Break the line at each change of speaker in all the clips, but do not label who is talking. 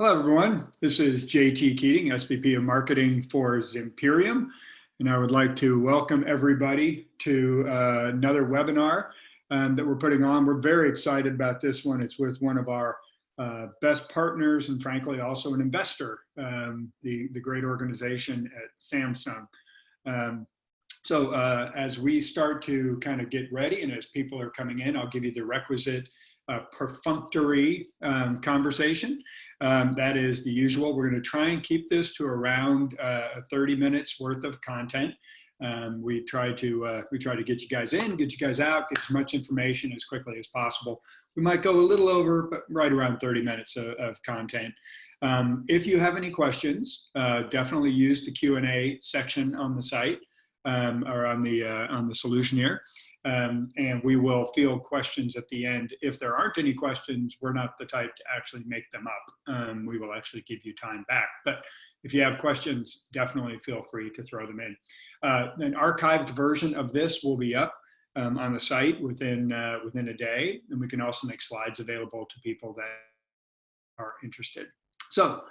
Hello, everyone. This is JT Keating, SVP of Marketing for Zimperium, and I would like to welcome everybody to another webinar that we're putting on. We're very excited about this one. It's with one of our best partners and frankly also an investor, the great organization at Samsung. As we start to kind of get ready and as people are coming in, I'll give you the requisite perfunctory conversation. That is the usual. We're going to try and keep this to around 30 minutes worth of content. We try to get you guys in, get you guys out, get as much information as quickly as possible. We might go a little over, but right around 30 minutes of content. If you have any questions, definitely use the Q&A section on the site or on the solution here. And we will field questions at the end. If there aren't any questions, we're not the type to actually make them up. We will actually give you time back. But if you have questions, definitely feel free to throw them in. An archived version of this will be up on the site within a day, and we can also make slides available to people that are interested. So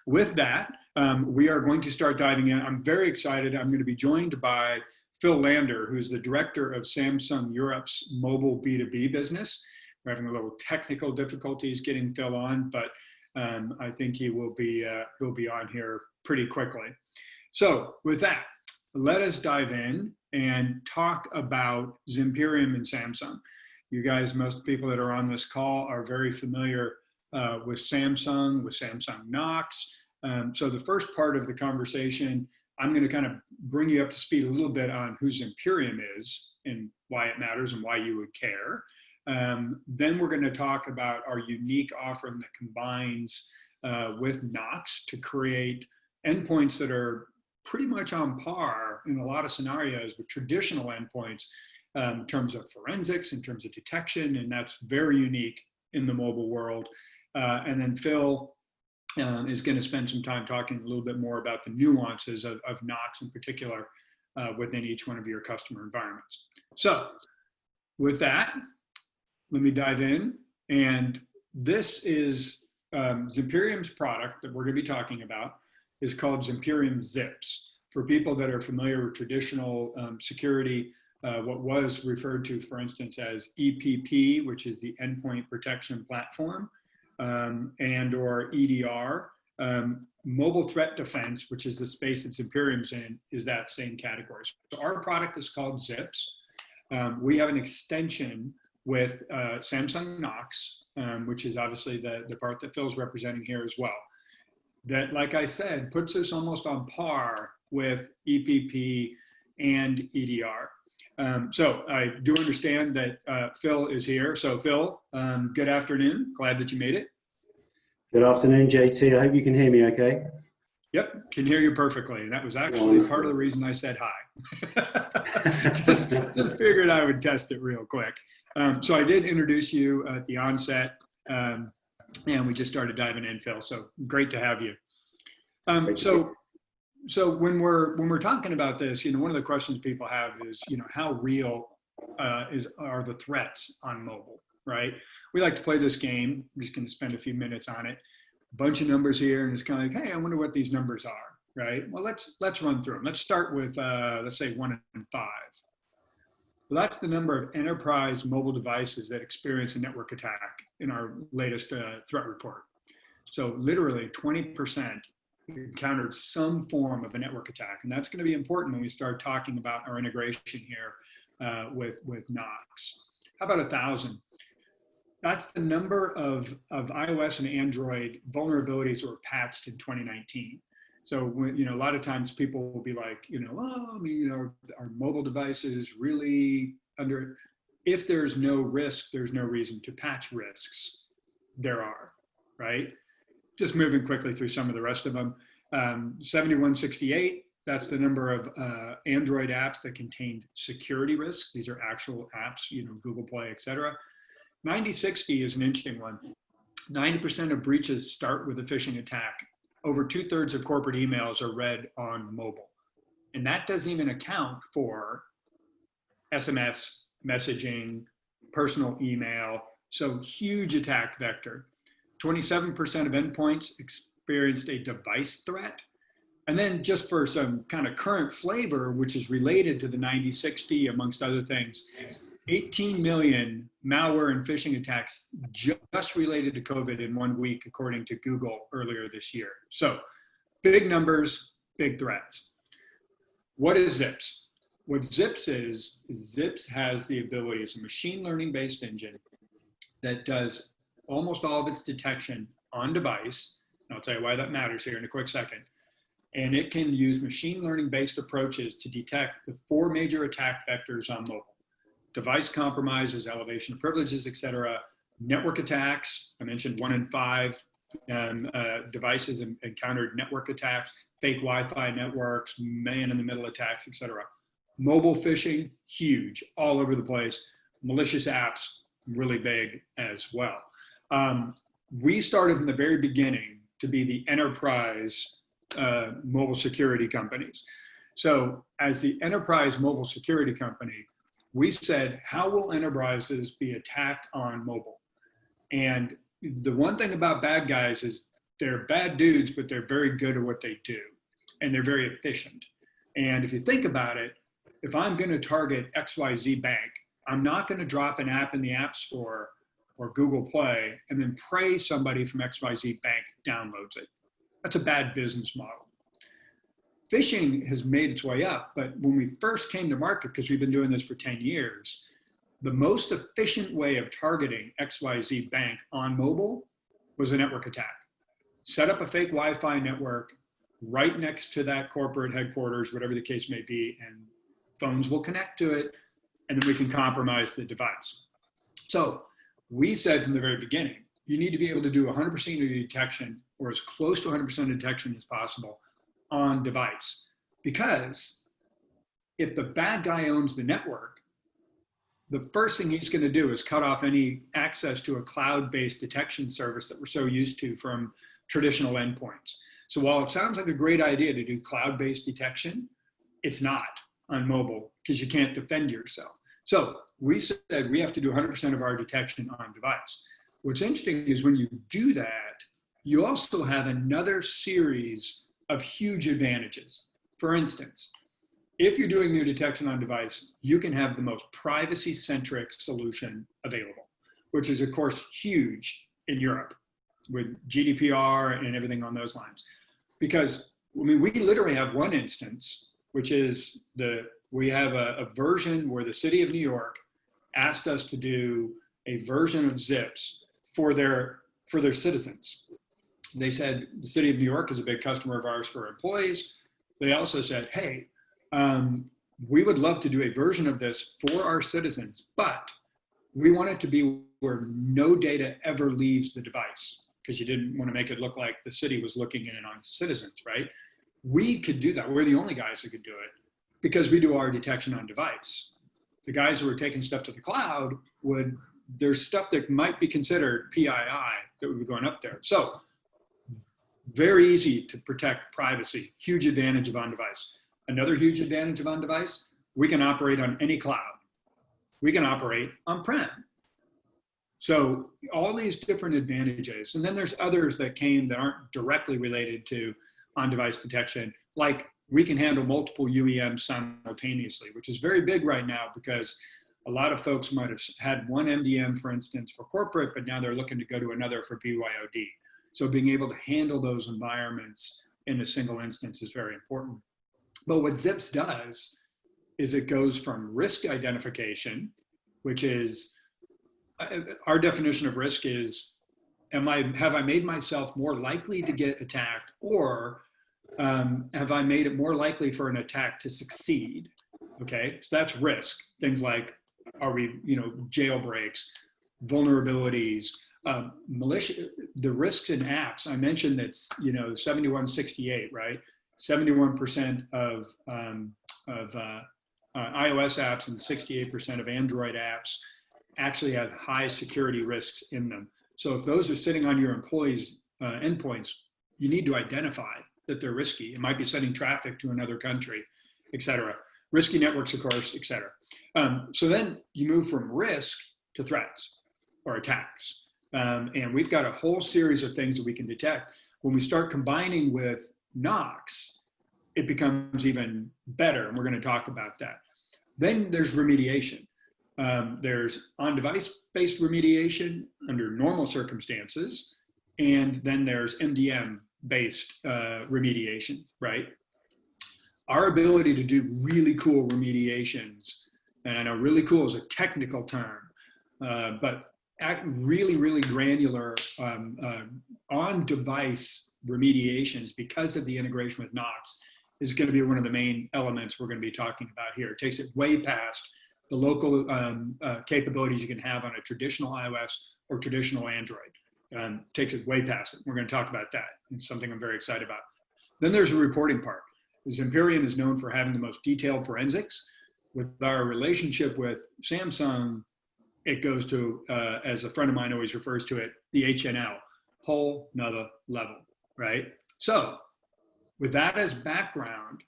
with that, we are going to start diving in. I'm very excited. I'm going to be joined by Phil Lander, who's the director of Samsung Europe's mobile B2B business. We're having a little technical difficulties getting Phil on, but I think he'll be on here pretty quickly. So with that, let us dive in and talk about Zimperium and Samsung. You guys, most people that are on this call are very familiar with Samsung Knox. So the first part of the conversation, I'm going to kind of bring you up to speed a little bit on who Zimperium is and why it matters and why you would care. Then we're going to talk about our unique offering that combines with Knox to create endpoints that are pretty much on par in a lot of scenarios with traditional endpoints in terms of forensics, in terms of detection, and that's very unique in the mobile world. And then Phil is going to spend some time talking a little bit more about the nuances of Knox in particular within each one of your customer environments. So with that, let me dive in. And this is Zimperium's product that we're going to be talking about is called Zimperium Zips. For people that are familiar with traditional security, what was referred to, for instance, as EPP, which is the Endpoint Protection Platform, and or EDR, mobile threat defense, which is the space that Zimperium's in, is that same category. So our product is called Zips. We have an extension with Samsung Knox, which is obviously the part that Phil's representing here as well. That, like I said, puts us almost on par with EPP and EDR. So I do understand that Phil is here. So Phil, good afternoon. Glad that you made it.
Good afternoon, JT. I hope you can hear me okay.
Yep, can hear you perfectly. That was actually part of the reason I said hi. just figured I would test it real quick. So I did introduce you at the onset, and we just started diving in, Phil. So great to have you. So when we're talking about this, one of the questions people have is, how real are the threats on mobile, right? We like to play this game. I'm just going to spend a few minutes on it. A bunch of numbers here, and it's kind of like, hey, I wonder what these numbers are, right? Well, let's run through them. Let's start with let's say 1 in 5. Well, that's the number of enterprise mobile devices that experience a network attack in our latest threat report. So literally 20% encountered some form of a network attack. And that's going to be important when we start talking about our integration here with Knox. How about 1,000? That's the number of iOS and Android vulnerabilities that were patched in 2019. So when, a lot of times people will be like, are mobile devices really under, if there's no risk, there's no reason to patch risks. There are, right? Just moving quickly through some of the rest of them. 7168, that's the number of Android apps that contained security risks. These are actual apps, Google Play, et cetera. 9060 is an interesting one. 90% of breaches start with a phishing attack. Over 2/3 of corporate emails are read on mobile. And that doesn't even account for SMS, messaging, personal email. So huge attack vector. 27% of endpoints experienced a device threat. And then just for some kind of current flavor, which is related to the 9060 amongst other things, 18 million malware and phishing attacks just related to COVID in 1 week, according to Google earlier this year. So big numbers, big threats. What is Zips? What Zips is Zips has the ability, it's a machine learning based engine that does almost all of its detection on device. And I'll tell you why that matters here in a quick second. And it can use machine learning based approaches to detect the 4 major attack vectors on mobile. Device compromises, elevation of privileges, et cetera. Network attacks, I mentioned 1 in 5 devices encountered network attacks, fake Wi-Fi networks, man-in-the-middle attacks, et cetera. Mobile phishing, huge, all over the place. Malicious apps, really big as well. We started from the very beginning to be the enterprise mobile security companies. So as the enterprise mobile security company, we said, how will enterprises be attacked on mobile? And the one thing about bad guys is they're bad dudes, but they're very good at what they do. And they're very efficient. And if you think about it, if I'm going to target XYZ Bank, I'm not going to drop an app in the App Store or Google Play and then pray somebody from XYZ Bank downloads it. That's a bad business model. Phishing has made its way up, but when we first came to market, because we've been doing this for 10 years, the most efficient way of targeting XYZ Bank on mobile was a network attack. Set up a fake Wi-Fi network right next to that corporate headquarters, whatever the case may be, and phones will connect to it, and then we can compromise the device. So we said from the very beginning, you need to be able to do 100% of your detection, or as close to 100% detection as possible, on device. Because if the bad guy owns the network, the first thing he's going to do is cut off any access to a cloud-based detection service that we're so used to from traditional endpoints. So while it sounds like a great idea to do cloud-based detection, it's not on mobile because you can't defend yourself. So we said we have to do 100% of our detection on device. What's interesting is when you do that, you also have another series of huge advantages. For instance, if you're doing your detection on device, you can have the most privacy-centric solution available, which is of course huge in Europe with GDPR and everything on those lines. Because I mean, we literally have one instance, which is we have a version where the city of New York asked us to do a version of Zips for their citizens. They said the city of New York is a big customer of ours for employees. They also said, hey, we would love to do a version of this for our citizens, but we want it to be where no data ever leaves the device, because you didn't want to make it look like the city was looking in on citizens, right? We could do that. We're the only guys who could do it because we do our detection on device. The guys who are taking stuff to the cloud there's stuff that might be considered PII that would be going up there. So very easy to protect privacy, huge advantage of on-device. Another huge advantage of on-device, we can operate on any cloud. We can operate on-prem. So all these different advantages, and then there's others that came that aren't directly related to on-device detection, like we can handle multiple UEMs simultaneously, which is very big right now because a lot of folks might have had one MDM, for instance, for corporate, but now they're looking to go to another for BYOD. So being able to handle those environments in a single instance is very important. But what Zips does is it goes from risk identification, which is, our definition of risk is, have I made myself more likely to get attacked, or have I made it more likely for an attack to succeed? Okay, so that's risk. Things like, are we, jailbreaks, vulnerabilities, malicious, the risks in apps. I mentioned that, 7168, right? 71% of iOS apps and 68% of Android apps actually have high security risks in them. So if those are sitting on your employees' endpoints, you need to identify that they're risky. It might be sending traffic to another country, et cetera. Risky networks, of course, et cetera. So then you move from risk to threats or attacks. And we've got a whole series of things that we can detect. When we start combining with Knox, it becomes even better, and we're going to talk about that. Then there's remediation. There's on-device-based remediation under normal circumstances, and then there's MDM-based remediation, right? Our ability to do really cool remediations, and I know really cool is a technical term, but really, really granular on-device remediations because of the integration with Knox is going to be one of the main elements we're going to be talking about here. It takes it way past the local capabilities you can have on a traditional iOS or traditional Android. Takes it way past it. We're going to talk about that. It's something I'm very excited about. Then there's the reporting part. Zimperium is known for having the most detailed forensics. With our relationship with Samsung, it goes to, as a friend of mine always refers to it, the HNL, whole nother level, right? So with that as background,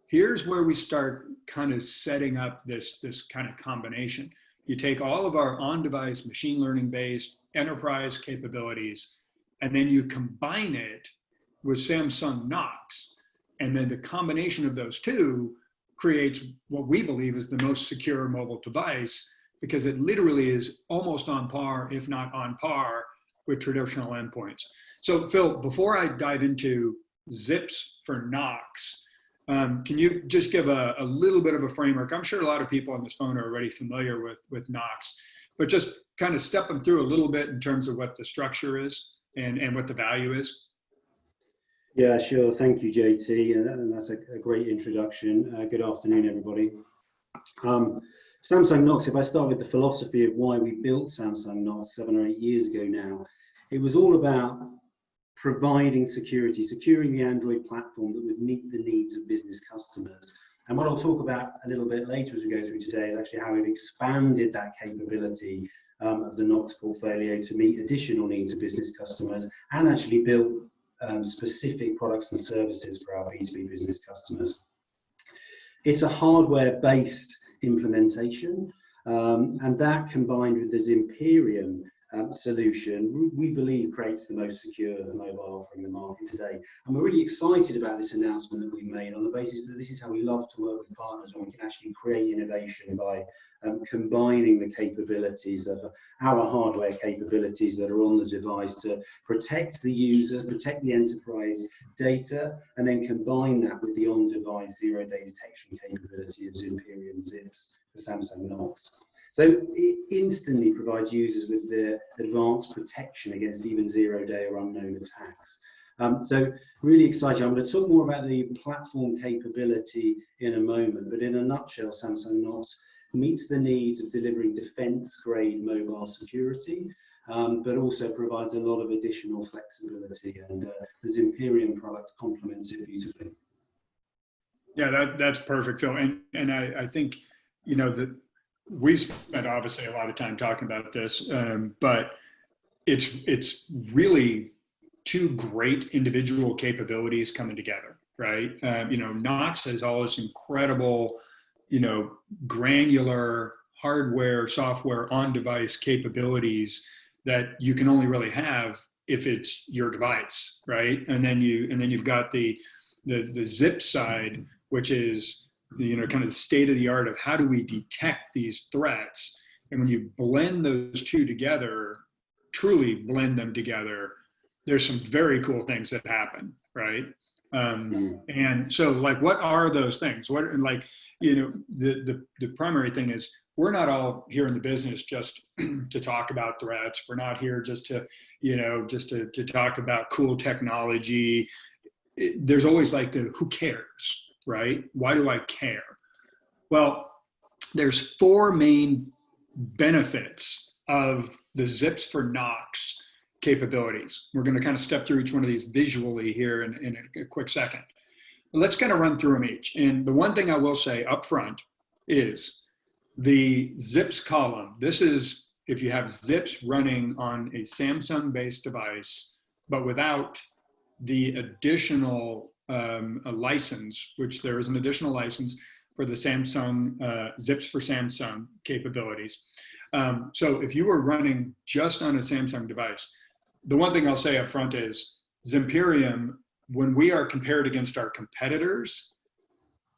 here's where we start kind of setting up this kind of combination. You take all of our on-device machine learning-based enterprise capabilities, and then you combine it with Samsung Knox. And then the combination of those two creates what we believe is the most secure mobile device, because it literally is almost on par, if not on par, with traditional endpoints. So Phil, before I dive into zips for Knox, can you just give a little bit of a framework? I'm sure a lot of people on this phone are already familiar with Knox, but just kind of step them through a little bit in terms of what the structure is and what the value is.
Yeah, sure. Thank you, JT. And that's a great introduction. Good afternoon, everybody. Samsung Knox, if I start with the philosophy of why we built Samsung Knox 7 or 8 years ago now, it was all about providing security, securing the Android platform that would meet the needs of business customers. And what I'll talk about a little bit later as we go through today is actually how we've expanded that capability of the Knox portfolio to meet additional needs of business customers and actually built specific products and services for our B2B business customers. It's a hardware-based implementation, and that combined with the Zimperium solution, we believe creates the most secure mobile offering in the market today. And we're really excited about this announcement that we've made on the basis that this is how we love to work with partners, when we can actually create innovation by combining the capabilities of our hardware capabilities that are on the device to protect the user, protect the enterprise data, and then combine that with the on-device zero-day detection capability of Zimperium Zips for Samsung Knox. So it instantly provides users with the advanced protection against even zero-day or unknown attacks. So really exciting. I'm going to talk more about the platform capability in a moment, but in a nutshell, Samsung Knox meets the needs of delivering defense-grade mobile security, but also provides a lot of additional flexibility, and the Zimperium product complements it beautifully.
Yeah, that's perfect, Phil. And I think, you know, that we've spent obviously a lot of time talking about this, but it's really two great individual capabilities coming together, right? You know, Knox has all this incredible, you know, granular hardware, software, on-device capabilities that you can only really have if it's your device, right? And then you've got the zip side, which is, you know, kind of the state of the art of how do we detect these threats. And when you blend those two together, truly blend them together, there's some very cool things that happen, right? And so, like, what are those things? What, like, you know, the primary thing is, we're not all here in the business just to talk about threats. We're not here just to, you know, just to talk about cool technology. There's always like the who cares, right? Why do I care? Well, there's four main benefits of the Zips for Knox capabilities. We're going to kind of step through each one of these visually here in a quick second. Let's kind of run through them each. And the one thing I will say up front is the Zips column. This is if you have Zips running on a Samsung-based device, but without the additional a license, which there is an additional license for the Samsung Zips for Samsung capabilities. So if you were running just on a Samsung device, the one thing I'll say up front is Zimperium, when we are compared against our competitors,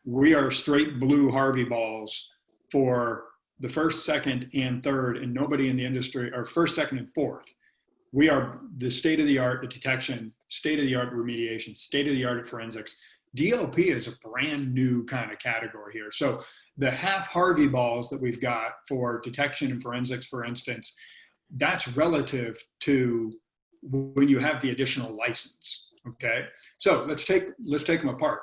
we are straight blue Harvey balls for the first, second, and third, and nobody in the industry, or first, second, and fourth. We are the state of the art at detection, state of the art remediation, state of the art at forensics. DLP is a brand new kind of category here. So the half Harvey balls that we've got for detection and forensics, for instance, that's relative to when you have the additional license. Okay, so let's take them apart.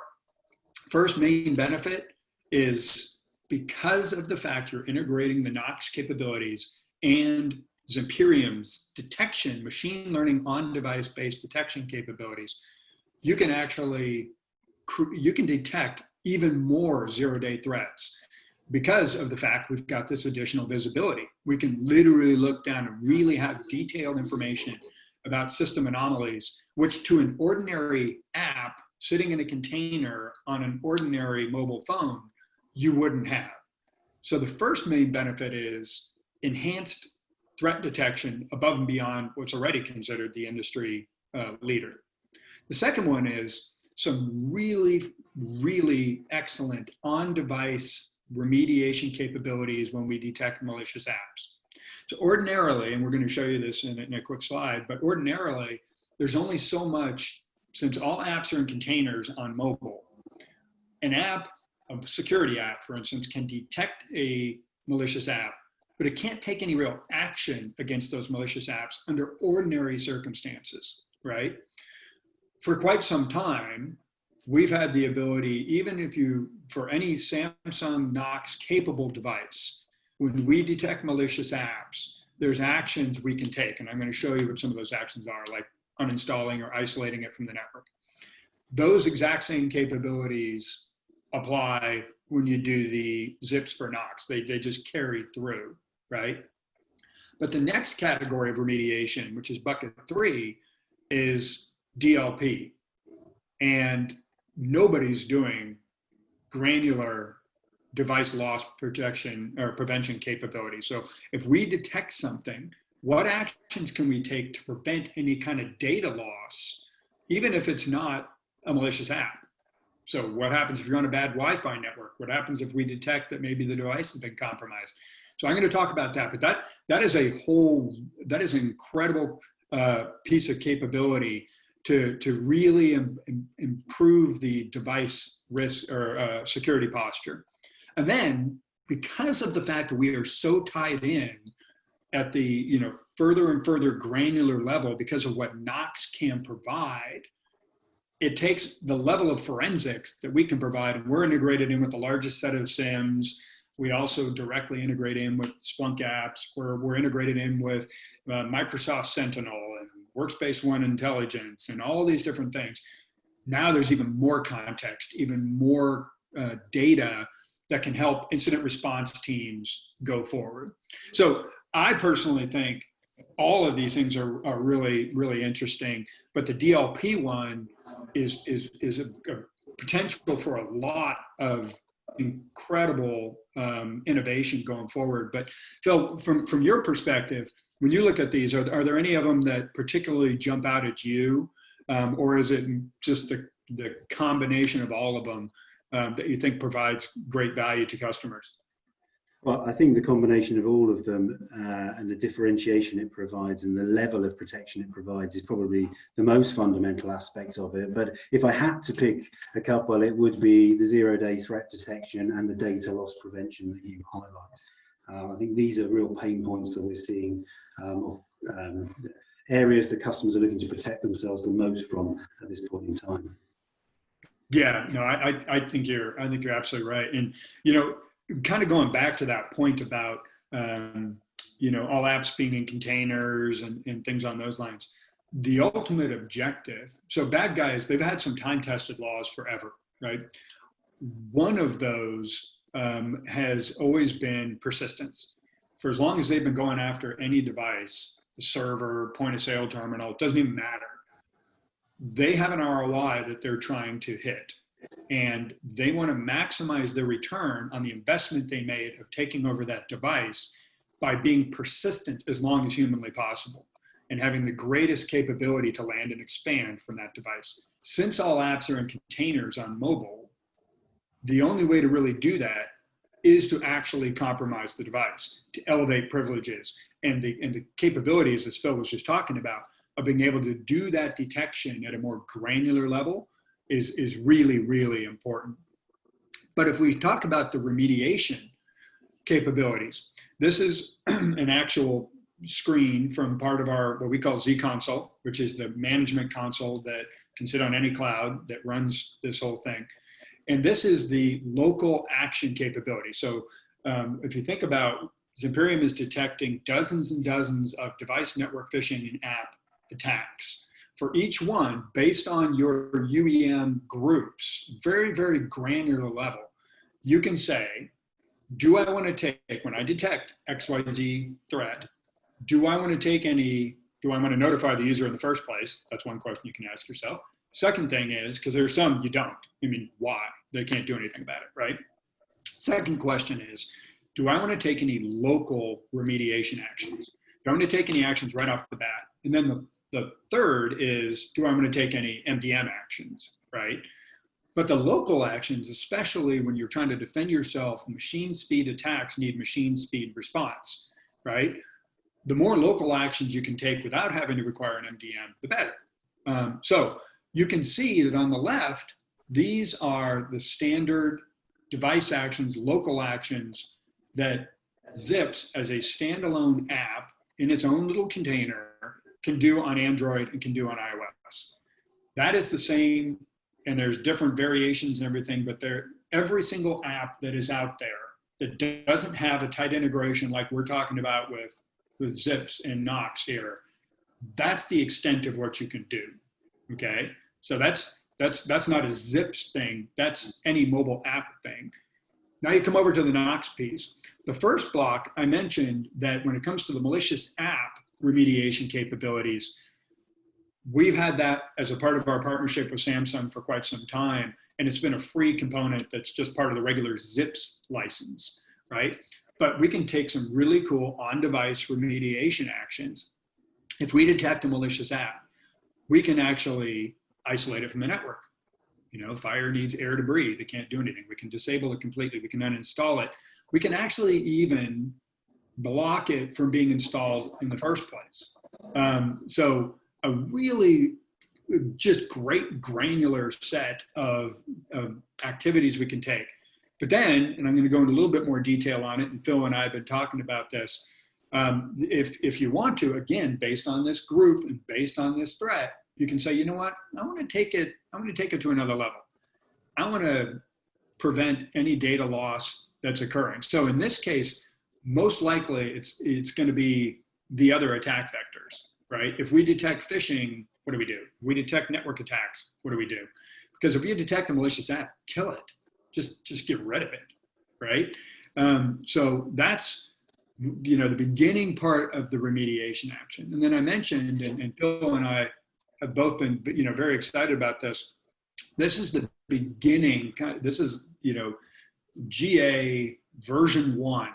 First main benefit is because of the fact you're integrating the Knox capabilities and Zimperium's detection, machine learning on-device based detection capabilities, you can actually detect even more zero-day threats because of the fact we've got this additional visibility. We can literally look down and really have detailed information about system anomalies, which to an ordinary app sitting in a container on an ordinary mobile phone, you wouldn't have. So the first main benefit is enhanced threat detection above and beyond what's already considered the industry leader. The second one is some really, really excellent on-device remediation capabilities when we detect malicious apps. So ordinarily, and we're going to show you this in a quick slide, but ordinarily, there's only so much, since all apps are in containers on mobile. An app, a security app, for instance, can detect a malicious app, but it can't take any real action against those malicious apps under ordinary circumstances, right? For quite some time, we've had the ability, even if you, for any Samsung Knox capable device, when we detect malicious apps, there's actions we can take. And I'm going to show you what some of those actions are, like uninstalling or isolating it from the network. Those exact same capabilities apply when you do the zips for Knox. They just carry through, right? But the next category of remediation, which is bucket 3, is DLP. And nobody's doing granular device loss protection or prevention capability. So if we detect something, what actions can we take to prevent any kind of data loss, even if it's not a malicious app? So what happens if you're on a bad Wi-Fi network? What happens if we detect that maybe the device has been compromised? So I'm going to talk about that, but that is an incredible piece of capability to really improve the device risk or security posture. And then, because of the fact that we are so tied in at the further and further granular level, because of what Knox can provide, it takes the level of forensics that we can provide, and we're integrated in with the largest set of SIMs. We also directly integrate in with Splunk apps. We're integrated in with Microsoft Sentinel and Workspace ONE Intelligence and all these different things. Now there's even more context, even more data that can help incident response teams go forward. So I personally think all of these things are really, really interesting, but the DLP one is a potential for a lot of incredible innovation going forward. But Phil, from your perspective, when you look at these, are there any of them that particularly jump out at you, or is it just the combination of all of them that you think provides great value to customers?
Well, I think the combination of all of them and the differentiation it provides and the level of protection it provides is probably the most fundamental aspect of it. But if I had to pick a couple, it would be the zero-day threat detection and the data loss prevention that you highlight. I think these are real pain points that we're seeing, areas that customers are looking to protect themselves the most from at this point in time.
Yeah, no, I think you're absolutely right. And kind of going back to that point about all apps being in containers and things on those lines, the ultimate objective. So bad guys, they've had some time-tested laws forever, right? One of those has always been persistence. For as long as they've been going after any device, the server, point of sale terminal, it doesn't even matter. They have an ROI that they're trying to hit, and they want to maximize their return on the investment they made of taking over that device by being persistent as long as humanly possible and having the greatest capability to land and expand from that device. Since all apps are in containers on mobile, the only way to really do that is to actually compromise the device, to elevate privileges and the capabilities, as Phil was just talking about, of being able to do that detection at a more granular level is really, really important. But if we talk about the remediation capabilities, this is an actual screen from part of our, what we call Z console, which is the management console that can sit on any cloud that runs this whole thing. And this is the local action capability. So if you think about, Zimperium is detecting dozens and dozens of device network phishing and app attacks. For each one, based on your UEM groups, very, very granular level, you can say, do I want to take, when I detect XYZ threat, do I want to notify the user in the first place? That's one question you can ask yourself. Second thing is, because there's some you don't. I mean, why? They can't do anything about it, right? Second question is, do I want to take any local remediation actions? Do I want to take any actions right off the bat? And then the third is, do I want to take any MDM actions, right? But the local actions, especially when you're trying to defend yourself, machine speed attacks need machine speed response, right? The more local actions you can take without having to require an MDM, the better. So you can see that on the left, these are the standard device actions, local actions that Zips as a standalone app in its own little container can do on Android and can do on iOS. That is the same, and there's different variations and everything, but every single app that is out there that doesn't have a tight integration like we're talking about with Zips and Knox here, that's the extent of what you can do, okay? So that's not a Zips thing, that's any mobile app thing. Now you come over to the Knox piece. The first block, I mentioned that when it comes to the malicious app remediation capabilities, we've had that as a part of our partnership with Samsung for quite some time, and it's been a free component that's just part of the regular Zips license, right? But we can take some really cool on-device remediation actions. If we detect a malicious app, we can actually isolate it from the network. You know, fire needs air to breathe. It can't do anything. We can disable it completely. We can uninstall it. We can actually even block it from being installed in the first place. So a really just great granular set of activities we can take. But then, and I'm going to go into a little bit more detail on it, and Phil and I have been talking about this, if you want to, again, based on this group and based on this threat, you can say, you know what, I want to take it to another level. I want to prevent any data loss that's occurring. So in this case, most likely it's going to be the other attack vectors, right? If we detect phishing, what do we do? If we detect network attacks, what do we do? Because if you detect a malicious app, kill it. Just get rid of it, right? So that's, you know, the beginning part of the remediation action. And then I mentioned, and Phil and I have both been, you know, very excited about this. This is the beginning. This is, you know, GA version 1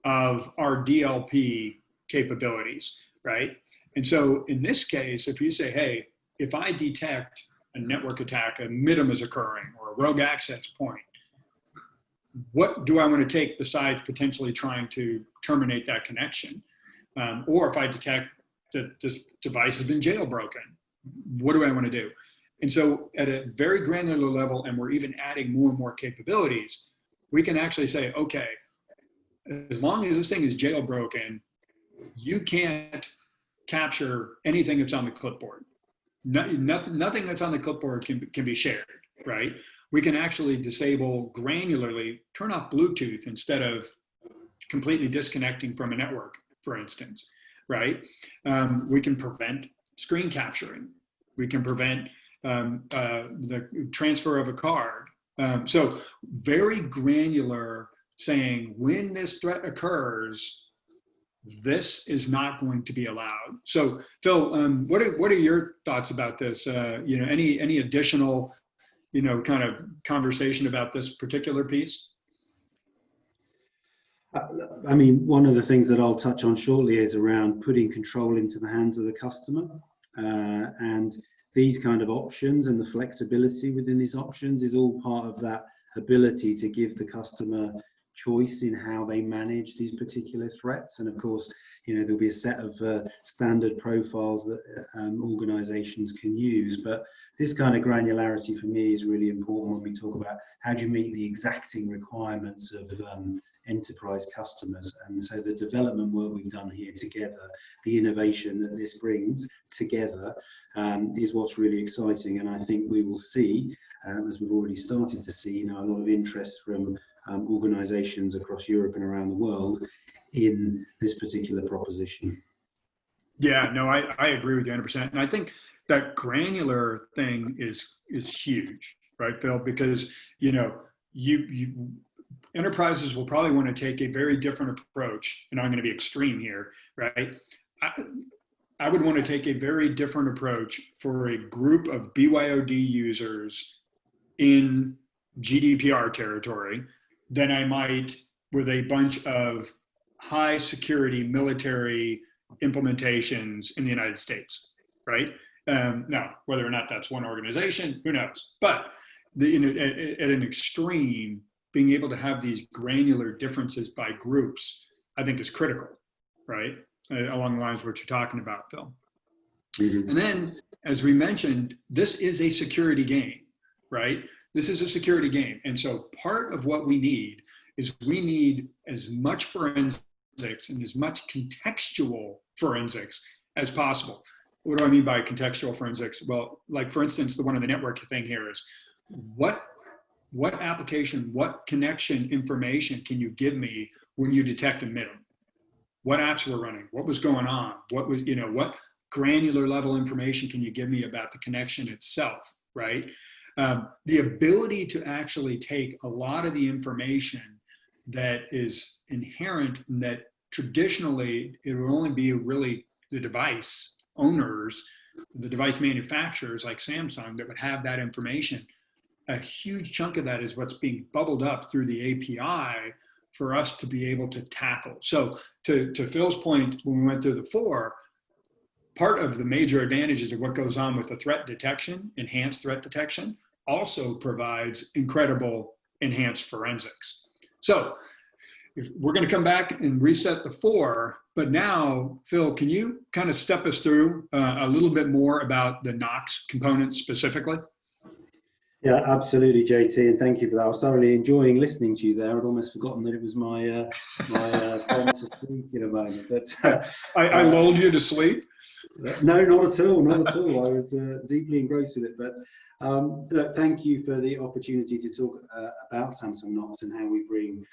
of our DLP capabilities, right? And so in this case, if you say, hey, if I detect a network attack, a MIDM is occurring, or a rogue access point, what do I want to take besides potentially trying to terminate that connection? Or if I detect that this device has been jailbroken, what do I want to do? And so at a very granular level, and we're even adding more and more capabilities, we can actually say, okay, as long as this thing is jailbroken, you can't capture anything that's on the clipboard. Nothing that's on the clipboard can be shared, right? We can actually disable granularly, turn off Bluetooth instead of completely disconnecting from a network, for instance, right? We can prevent screen capturing. We can prevent the transfer of a card. So very granular, saying when this threat occurs, this is not going to be allowed. So Phil, what are your thoughts about this? You know, any additional, you know, kind of conversation about this particular piece?
I mean, one of the things that I'll touch on shortly is around putting control into the hands of the customer. And these kind of options and the flexibility within these options is all part of that ability to give the customer choice in how they manage these particular threats. And of course, you know, there'll be a set of standard profiles that organizations can use, but this kind of granularity for me is really important when we talk about how do you meet the exacting requirements of enterprise customers. And so the development work we've done here together, the innovation that this brings together, is what's really exciting. And I think we will see, as we've already started to see, you know, a lot of interest from organizations across Europe and around the world in this particular proposition.
Yeah, no, I agree with you 100%. And I think that granular thing is huge, right, Phil? Because, you know, you enterprises will probably want to take a very different approach, and I'm going to be extreme here, right? I would want to take a very different approach for a group of BYOD users in GDPR territory than I might with a bunch of high security military implementations in the United States, right? Now, whether or not that's one organization, who knows? But at an extreme, being able to have these granular differences by groups, I think is critical, right? Along the lines of what you're talking about, Phil. Mm-hmm. And then, as we mentioned, this is a security game, right? This is a security game. And so part of what we need is we need as much forensics and as much contextual forensics as possible. What do I mean by contextual forensics? Well, like for instance, the one on the network thing here is what application, what connection information can you give me when you detect a middle? What apps were running? What was going on? What was, you know, what granular level information can you give me about the connection itself, right? The ability to actually take a lot of the information that is inherent and that traditionally it would only be really the device owners, the device manufacturers like Samsung that would have that information. A huge chunk of that is what's being bubbled up through the API for us to be able to tackle. So to Phil's point, when we went through the 4, part of the major advantages of what goes on with the threat detection, enhanced threat detection, also provides incredible enhanced forensics. So if we're going to come back and reset the 4, but now, Phil, can you kind of step us through a little bit more about the Knox components specifically?
Yeah, absolutely, JT, and thank you for that. I was thoroughly enjoying listening to you there. I'd almost forgotten that it was my prompt to speak in a moment. But
I lulled you to sleep?
No, not at all, not at all. I was deeply engrossed with it. But look, thank you for the opportunity to talk about Samsung Knox and how we bring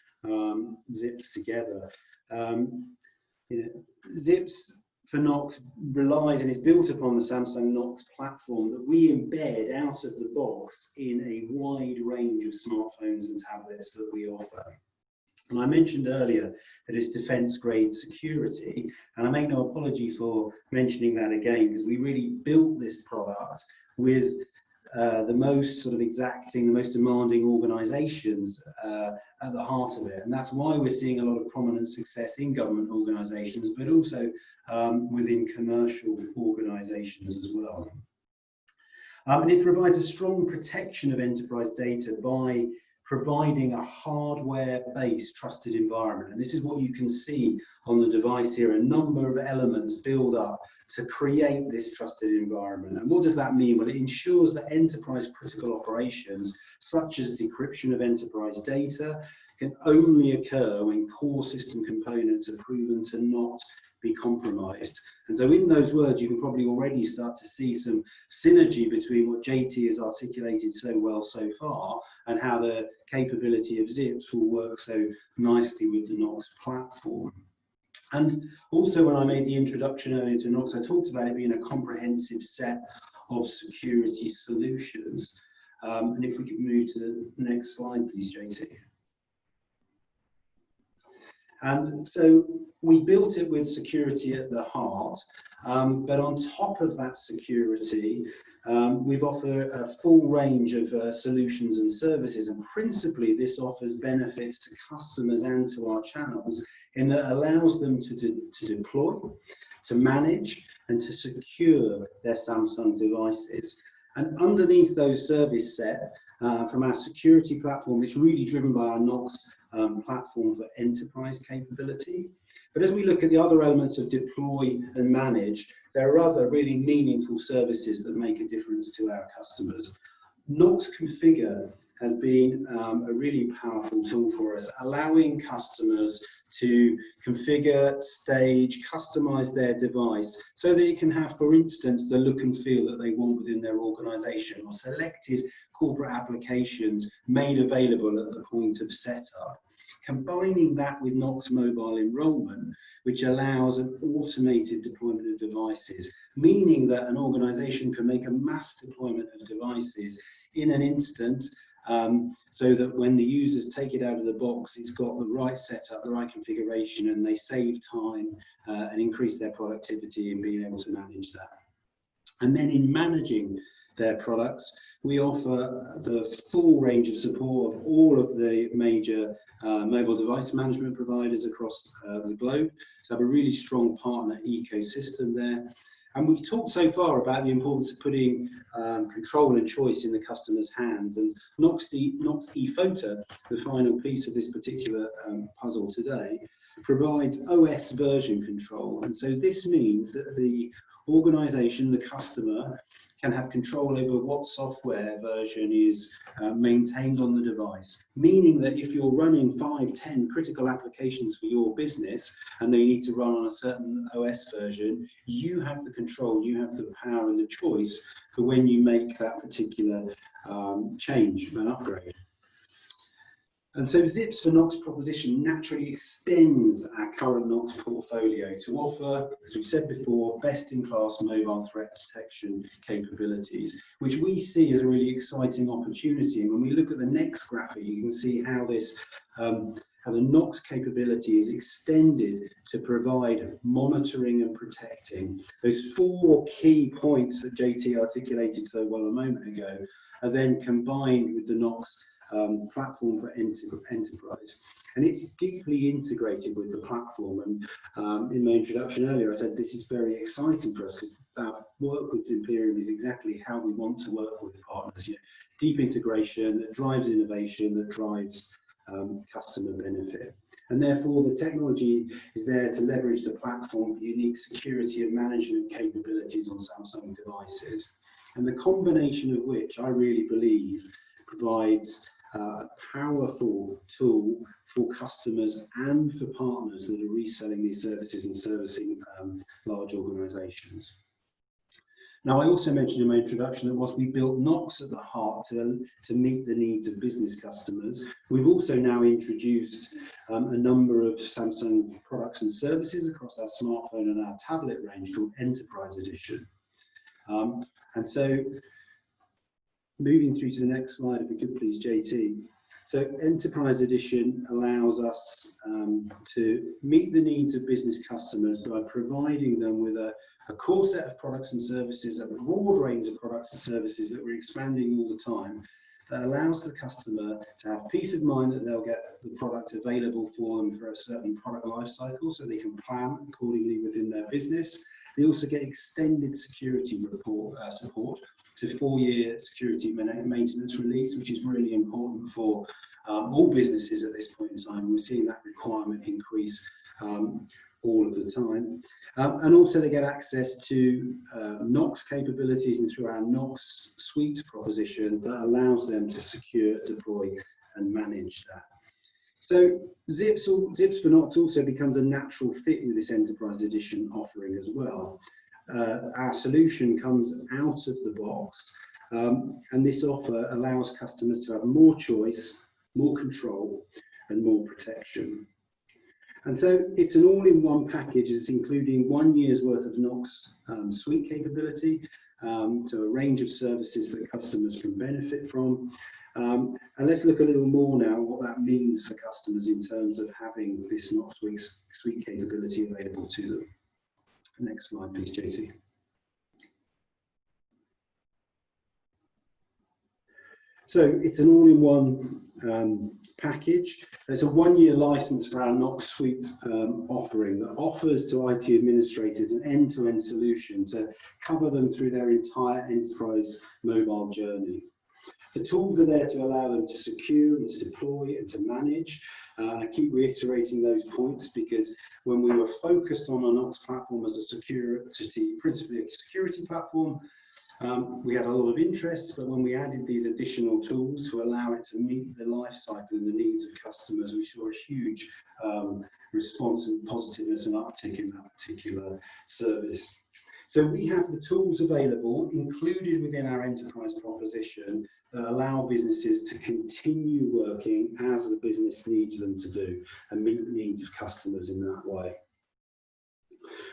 Zips together. You know, Zips for Knox relies and is built upon the Samsung Knox platform that we embed out of the box in a wide range of smartphones and tablets that we offer. And I mentioned earlier that it's defense-grade security, and I make no apology for mentioning that again, because we really built this product with the most sort of exacting, the most demanding organizations at the heart of it. And that's why we're seeing a lot of prominent success in government organizations, but also within commercial organizations as well. And it provides a strong protection of enterprise data by providing a hardware-based trusted environment. And this is what you can see on the device here. A number of elements build up to create this trusted environment. And what does that mean? Well, it ensures that enterprise critical operations, such as decryption of enterprise data, can only occur when core system components are proven to not be compromised. And so in those words, you can probably already start to see some synergy between what JT has articulated so well so far and how the capability of Zips will work so nicely with the Knox platform. And also when I made the introduction earlier to Knox, I talked about it being a comprehensive set of security solutions. And if we could move to the next slide, please, JT. And so we built it with security at the heart, but on top of that security, we've offered a full range of solutions and services, and principally this offers benefits to customers and to our channels in that it allows them to deploy, to manage and to secure their Samsung devices. And underneath those service set from our security platform, it's really driven by our Knox platform for enterprise capability. But as we look at the other elements of deploy and manage, there are other really meaningful services that make a difference to our customers. Knox Configure has been a really powerful tool for us, allowing customers to configure, stage, customize their device so that it can have, for instance, the look and feel that they want within their organization, or selected corporate applications made available at the point of setup. Combining that with Knox Mobile Enrollment, which allows an automated deployment of devices, meaning that an organization can make a mass deployment of devices in an instant, so that when the users take it out of the box, it's got the right setup, the right configuration, and they save time and increase their productivity in being able to manage that. And then in managing their products, we offer the full range of support of all of the major mobile device management providers across the globe. So have a really strong partner ecosystem there. And we've talked so far about the importance of putting control and choice in the customer's hands. And Knox ePhoto, the final piece of this particular puzzle today, provides OS version control. And so this means that the organization, the customer, can have control over what software version is maintained on the device, meaning that if you're running 5, 10 critical applications for your business and they need to run on a certain OS version, you have the control, you have the power and the choice for when you make that particular change and upgrade. And so Zips for Knox proposition naturally extends our current Knox portfolio to offer, as we've said before, best-in-class mobile threat detection capabilities, which we see as a really exciting opportunity. And when we look at the next graphic, you can see how this, how the Knox capability is extended to provide monitoring and protecting. Those 4 key points that JT articulated so well a moment ago are then combined with the Knox platform for enterprise, and it's deeply integrated with the platform. And in my introduction earlier, I said this is very exciting for us because our work with Zimperium is exactly how we want to work with partners. You know, deep integration that drives innovation, that drives customer benefit, and therefore the technology is there to leverage the platform for unique security and management capabilities on Samsung devices, and the combination of which I really believe provides a powerful tool for customers and for partners that are reselling these services and servicing large organizations. Now, I also mentioned in my introduction that whilst we built Knox at the heart to meet the needs of business customers, we've also now introduced a number of Samsung products and services across our smartphone and our tablet range called Enterprise Edition. And so moving through to the next slide, if we could please, JT. So Enterprise Edition allows us to meet the needs of business customers by providing them with a core set of products and services, a broad range of products and services that we're expanding all the time, that allows the customer to have peace of mind that they'll get the product available for them for a certain product life cycle so they can plan accordingly within their business. They also get extended security support to 4-year security maintenance release, which is really important for all businesses at this point in time. We're seeing that requirement increase all of the time. And also they get access to Knox capabilities and through our Knox suite proposition that allows them to secure, deploy and manage that. So Zips for Knox also becomes a natural fit with this Enterprise Edition offering as well. Our solution comes out of the box, and this offer allows customers to have more choice, more control and more protection. And so it's an all-in-one package. It's including 1 year's worth of Knox suite capability, so a range of services that customers can benefit from. And let's look a little more now what that means for customers in terms of having this Knox suite capability available to them. Next slide, please, JT. So it's an all-in-one package. It's a 1-year license for our Knox Suite offering that offers to IT administrators an end-to-end solution to cover them through their entire enterprise mobile journey. The tools are there to allow them to secure and to deploy and to manage. I keep reiterating those points because when we were focused on a Knox platform as a security, principally a security platform, we had a lot of interest, but when we added these additional tools to allow it to meet the life cycle and the needs of customers, we saw a huge response and positiveness and uptick in that particular service. So we have the tools available, included within our enterprise proposition, that allow businesses to continue working as the business needs them to do and meet the needs of customers in that way.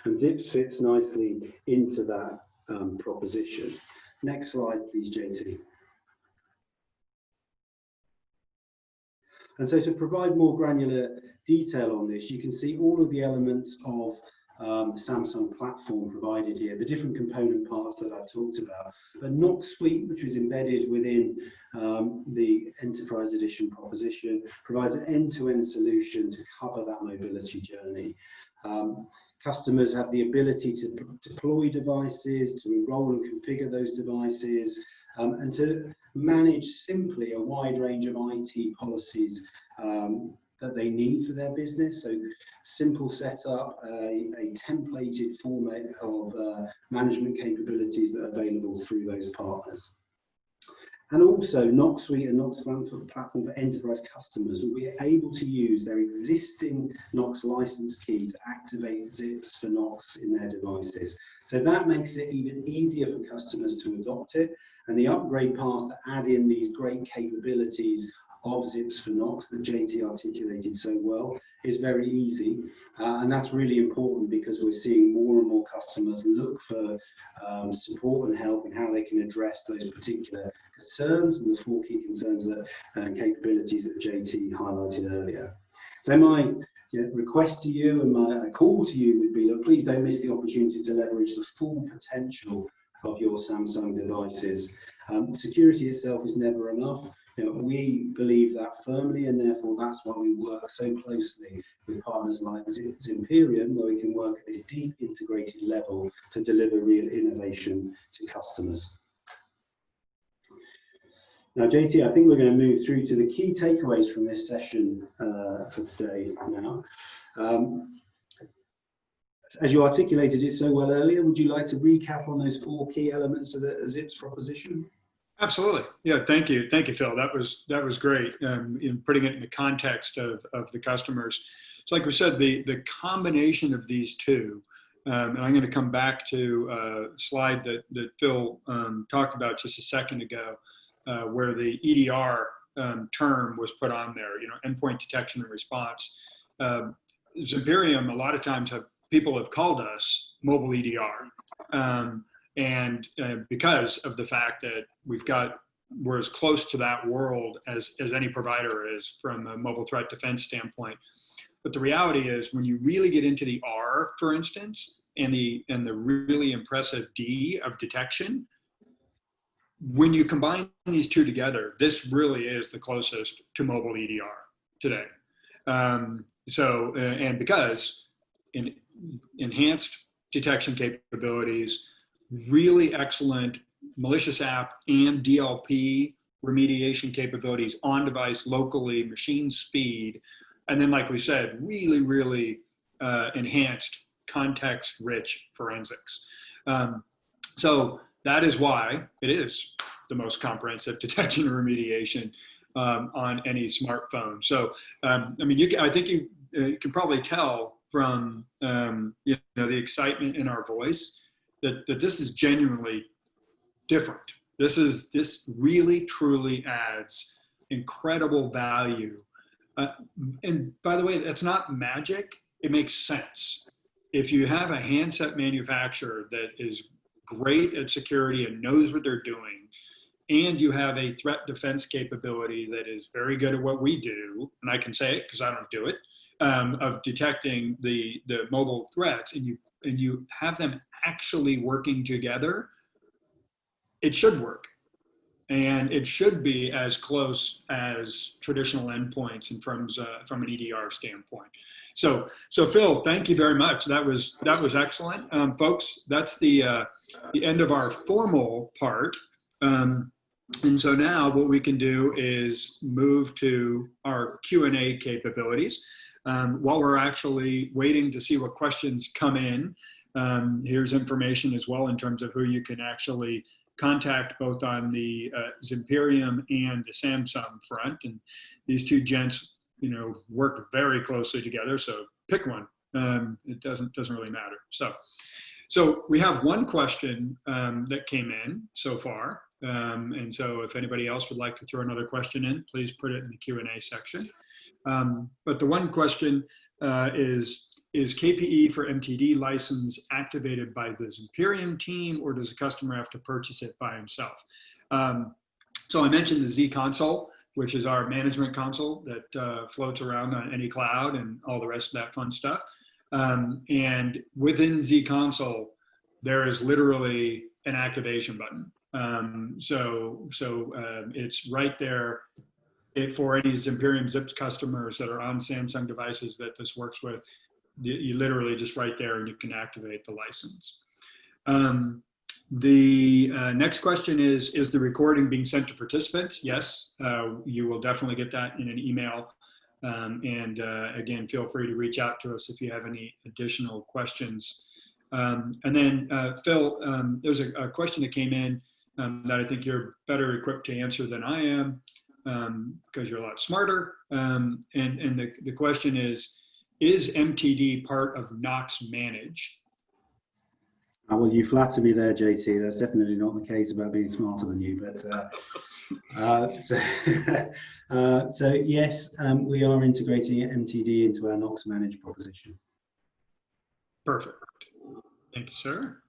And Zips fits nicely into that proposition. Next slide, please, JT. And so to provide more granular detail on this, you can see all of the elements of the Samsung platform provided here, the different component parts that I've talked about. But Knox Suite, which is embedded within the Enterprise Edition proposition, provides an end-to-end solution to cover that mobility journey. Customers have the ability to deploy devices, to enroll and configure those devices, and to manage simply a wide range of IT policies that they need for their business. So simple setup, a templated format of management capabilities that are available through those partners. And also Knox Suite and Knox platform for enterprise customers will be able to use their existing Knox license key to activate Zips for Knox in their devices. So that makes it even easier for customers to adopt it. And the upgrade path to add in these great capabilities of Zips for Knox that JT articulated so well is very easy. And that's really important because we're seeing more and more customers look for support and help in how they can address those particular concerns and the 4 key concerns that, and capabilities that JT highlighted earlier. So my request to you and my call to you would be, look, please don't miss the opportunity to leverage the full potential of your Samsung devices. Security itself is never enough. We believe that firmly, and therefore that's why we work so closely with partners like Zimperium, where we can work at this deep integrated level to deliver real innovation to customers. Now, JT, I think we're going to move through to the key takeaways from this session for today now. As you articulated it so well earlier, would you like to recap on those 4 key elements of the Zips proposition?
Absolutely. Yeah. Thank you. Thank you, Phil. That was great in putting it in the context of the customers. So like we said, the combination of these two, and I'm going to come back to a slide that Phil talked about just a second ago, where the EDR term was put on there, endpoint detection and response. Zimperium, a lot of times people have called us mobile EDR. And because of the fact that we're as close to that world as any provider is from a mobile threat defense standpoint. But the reality is when you really get into the R, for instance, and the really impressive D of detection, when you combine these two together, this really is the closest to mobile EDR today. And because enhanced detection capabilities, really excellent malicious app and DLP remediation capabilities on device, locally, machine speed, and then like we said, really enhanced context-rich forensics. So that is why it is the most comprehensive detection and remediation on any smartphone. So I mean, I think you can probably tell from the excitement in our voice that this is genuinely different. This really truly adds incredible value. And by the way, that's not magic. It makes sense. If you have a handset manufacturer that is great at security and knows what they're doing, and you have a threat defense capability that is very good at what we do, and I can say it because I don't do it, of detecting the mobile threats, and you have them actually working together, it should work. and it should be as close as traditional endpoints in terms from an EDR standpoint. So Phil, thank you very much. That was excellent, folks. That's the end of our formal part. And so now what we can do is move to our Q&A capabilities. While we're actually waiting to see what questions come in, here's information as well in terms of who you can actually contact both on the Zimperium and the Samsung front. And these two gents, work very closely together. So pick one. It doesn't really matter. So we have one question that came in so far. And so if anybody else would like to throw another question in, please put it in the Q&A section. But the one question is KPE for MTD license activated by the Zimperium team, or does the customer have to purchase it by himself? So I mentioned the Z console, which is our management console that floats around on any cloud and all the rest of that fun stuff. And within Z console, there is literally an activation button. So it's right there for any Zimperium Zips customers that are on Samsung devices that this works with. You literally just right there and you can activate the license. The next question is the recording being sent to participants? Yes, you will definitely get that in an email. And again, feel free to reach out to us if you have any additional questions. And then Phil, there's a question that came in that I think you're better equipped to answer than I am because you're a lot smarter. And the question is MTD part of Knox Manage?
Well, you flatter me there, JT. That's definitely not the case about being smarter than you. But so yes, we are integrating MTD into our Knox Manage proposition.
Perfect. Thank you, sir.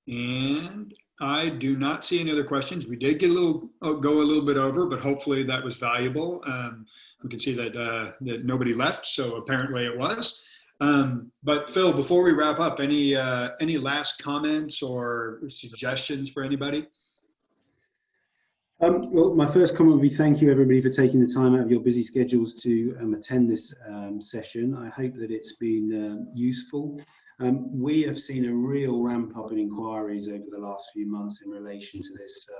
And I do not see any other questions. We did get go a little bit over, but hopefully that was valuable. We can see that nobody left, so apparently it was. But Phil, before we wrap up, any last comments or suggestions for anybody?
Well, my first comment would be thank you everybody for taking the time out of your busy schedules to attend this session. I hope that it's been useful. We have seen a real ramp up in inquiries over the last few months in relation to this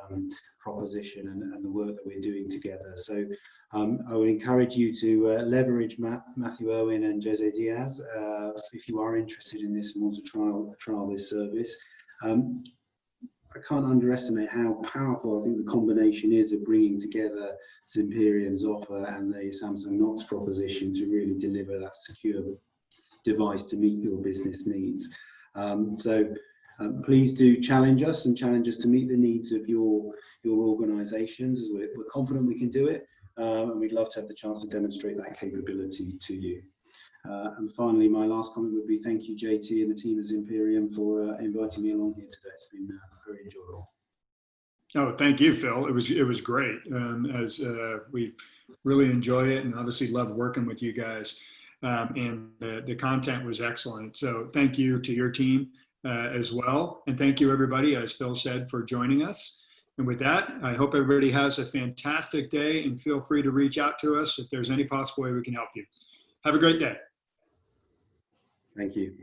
proposition and the work that we're doing together. So I would encourage you to leverage Matthew Owen and Jose Diaz if you are interested in this and want to trial this service. I can't underestimate how powerful I think the combination is of bringing together Zimperium's offer and the Samsung Knox proposition to really deliver that secure device to meet your business needs. So please do challenge us to meet the needs of your organizations. We're confident we can do it, and we'd love to have the chance to demonstrate that capability to you. And finally, my last comment would be thank you, JT and the team at Zimperium for inviting me along here today. It's been very enjoyable.
Oh, thank you, Phil. It was great. As we really enjoy it, and obviously love working with you guys. And the content was excellent. So thank you to your team as well, and thank you everybody, as Phil said, for joining us. And with that, I hope everybody has a fantastic day, and feel free to reach out to us if there's any possible way we can help you. Have a great day.
Thank you.